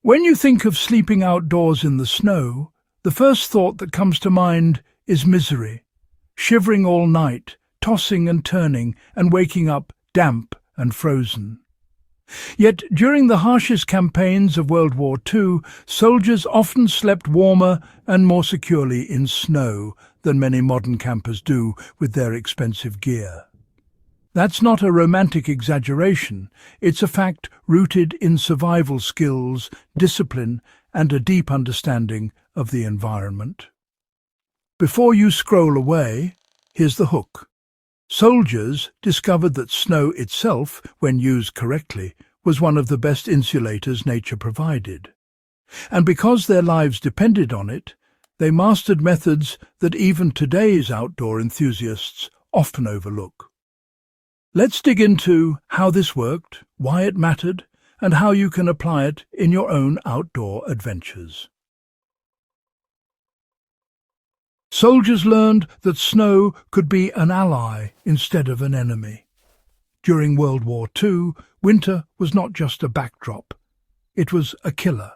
When you think of sleeping outdoors in the snow, the first thought that comes to mind is misery, shivering all night, tossing and turning, and waking up damp and frozen. Yet during the harshest campaigns of World War II, soldiers often slept warmer and more securely in snow than many modern campers do with their expensive gear. That's not a romantic exaggeration, it's a fact rooted in survival skills, discipline, and a deep understanding of the environment. Before you scroll away, here's the hook. Soldiers discovered that snow itself, when used correctly, was one of the best insulators nature provided. And because their lives depended on it, they mastered methods that even today's outdoor enthusiasts often overlook. Let's dig into how this worked, why it mattered, and how you can apply it in your own outdoor adventures. Soldiers learned that snow could be an ally instead of an enemy. During World War II, winter was not just a backdrop, it was a killer.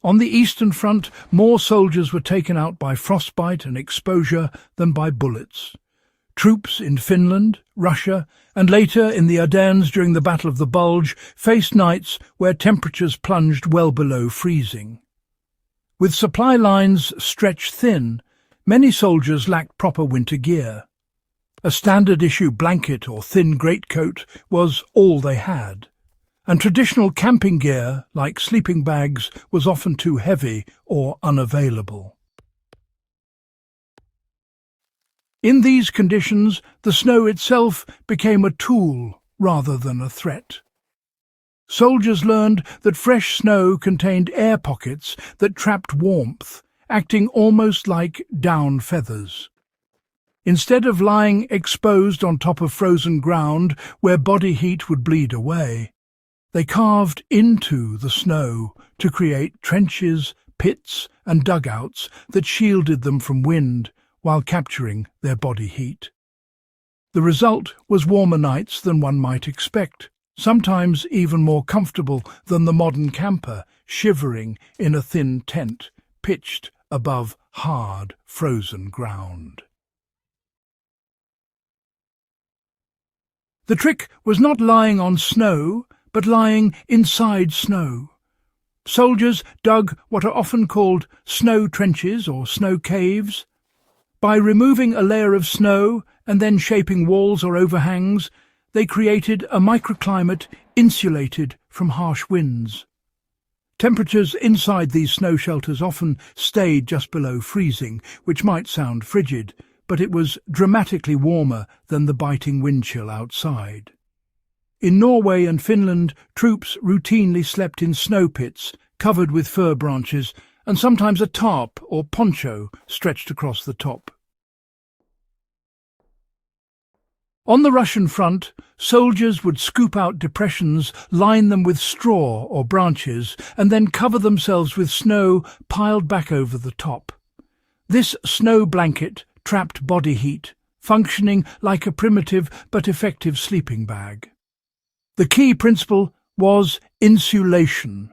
On the Eastern Front, more soldiers were taken out by frostbite and exposure than by bullets. Troops in Finland, Russia, and later in the Ardennes during the Battle of the Bulge faced nights where temperatures plunged well below freezing. With supply lines stretched thin, many soldiers lacked proper winter gear. A standard-issue blanket or thin greatcoat was all they had, and traditional camping gear, like sleeping bags, was often too heavy or unavailable. In these conditions, the snow itself became a tool rather than a threat. Soldiers learned that fresh snow contained air pockets that trapped warmth, acting almost like down feathers. Instead of lying exposed on top of frozen ground where body heat would bleed away, they carved into the snow to create trenches, pits, and dugouts that shielded them from wind while capturing their body heat. The result was warmer nights than one might expect, sometimes even more comfortable than the modern camper, shivering in a thin tent pitched above hard, frozen ground. The trick was not lying on snow, but lying inside snow. Soldiers dug what are often called snow trenches or snow caves. By removing a layer of snow and then shaping walls or overhangs, they created a microclimate insulated from harsh winds. Temperatures inside these snow shelters often stayed just below freezing, which might sound frigid, but it was dramatically warmer than the biting wind chill outside. In Norway and Finland, troops routinely slept in snow pits covered with fir branches and sometimes a tarp or poncho stretched across the top. On the Russian front, soldiers would scoop out depressions, line them with straw or branches, and then cover themselves with snow piled back over the top. This snow blanket trapped body heat, functioning like a primitive but effective sleeping bag. The key principle was insulation.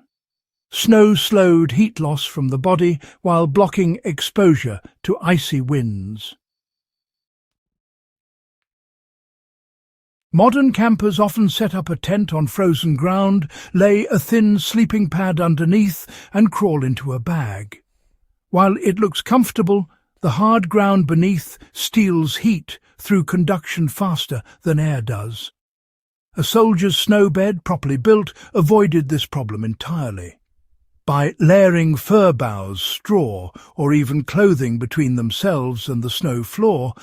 Snow slowed heat loss from the body while blocking exposure to icy winds. Modern campers often set up a tent on frozen ground, lay a thin sleeping pad underneath, and crawl into a bag. While it looks comfortable, the hard ground beneath steals heat through conduction faster than air does. A soldier's snow bed, properly built, avoided this problem entirely. By layering fir boughs, straw, or even clothing between themselves and the snow floor,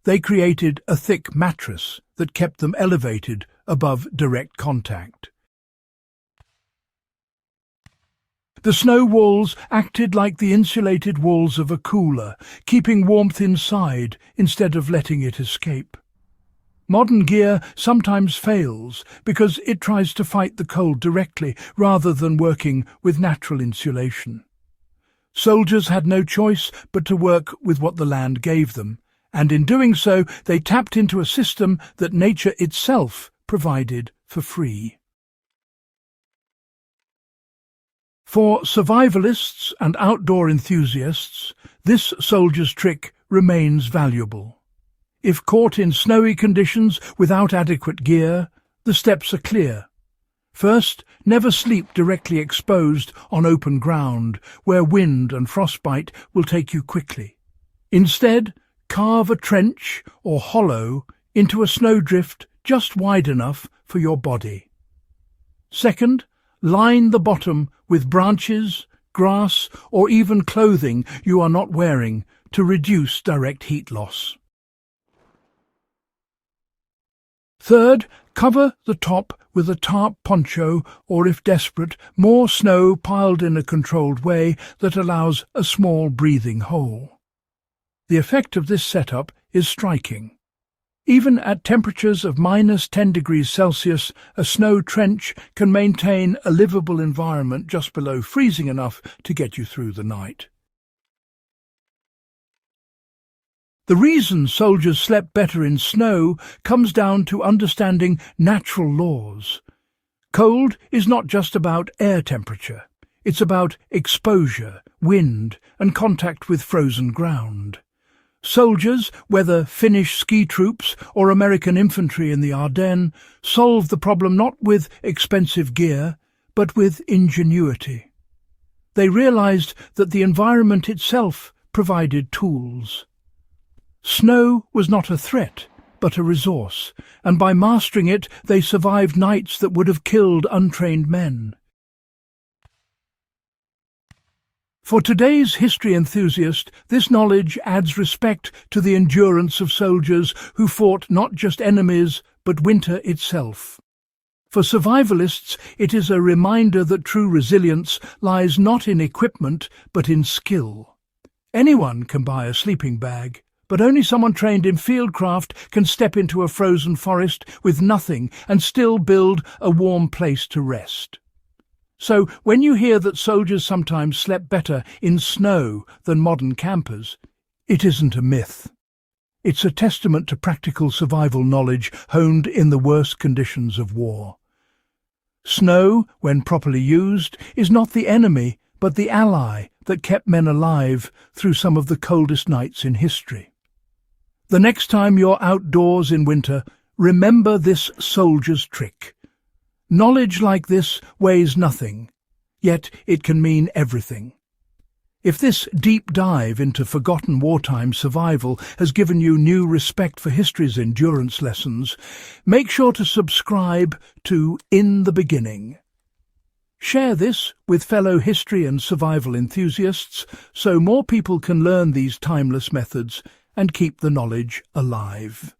they created a thick mattress that kept them elevated above direct contact. The snow walls acted like the insulated walls of a cooler, keeping warmth inside instead of letting it escape. Modern gear sometimes fails because it tries to fight the cold directly rather than working with natural insulation. Soldiers had no choice but to work with what the land gave them, and in doing so they tapped into a system that nature itself provided for free. For survivalists and outdoor enthusiasts, this soldier's trick remains valuable. If caught in snowy conditions without adequate gear, the steps are clear. First, never sleep directly exposed on open ground, where wind and frostbite will take you quickly. Instead, carve a trench or hollow into a snowdrift just wide enough for your body. Second, line the bottom with branches, grass, or even clothing you are not wearing to reduce direct heat loss. Third, cover the top with a tarp poncho or, if desperate, more snow piled in a controlled way that allows a small breathing hole. The effect of this setup is striking. Even at temperatures of -10 degrees Celsius, a snow trench can maintain a livable environment just below freezing enough to get you through the night. The reason soldiers slept better in snow comes down to understanding natural laws. Cold is not just about air temperature. It's about exposure, wind, and contact with frozen ground. Soldiers, whether Finnish ski troops or American infantry in the Ardennes, solved the problem not with expensive gear, but with ingenuity. They realized that the environment itself provided tools. Snow was not a threat, but a resource, and by mastering it they survived nights that would have killed untrained men. For today's history enthusiast, this knowledge adds respect to the endurance of soldiers who fought not just enemies, but winter itself. For survivalists, it is a reminder that true resilience lies not in equipment, but in skill. Anyone can buy a sleeping bag, but only someone trained in fieldcraft can step into a frozen forest with nothing and still build a warm place to rest. So when you hear that soldiers sometimes slept better in snow than modern campers, it isn't a myth. It's a testament to practical survival knowledge honed in the worst conditions of war. Snow, when properly used, is not the enemy, but the ally that kept men alive through some of the coldest nights in history. The next time you're outdoors in winter, remember this soldier's trick. Knowledge like this weighs nothing, yet it can mean everything. If this deep dive into forgotten wartime survival has given you new respect for history's endurance lessons, make sure to subscribe to In the Beginning. Share this with fellow history and survival enthusiasts so more people can learn these timeless methods and keep the knowledge alive.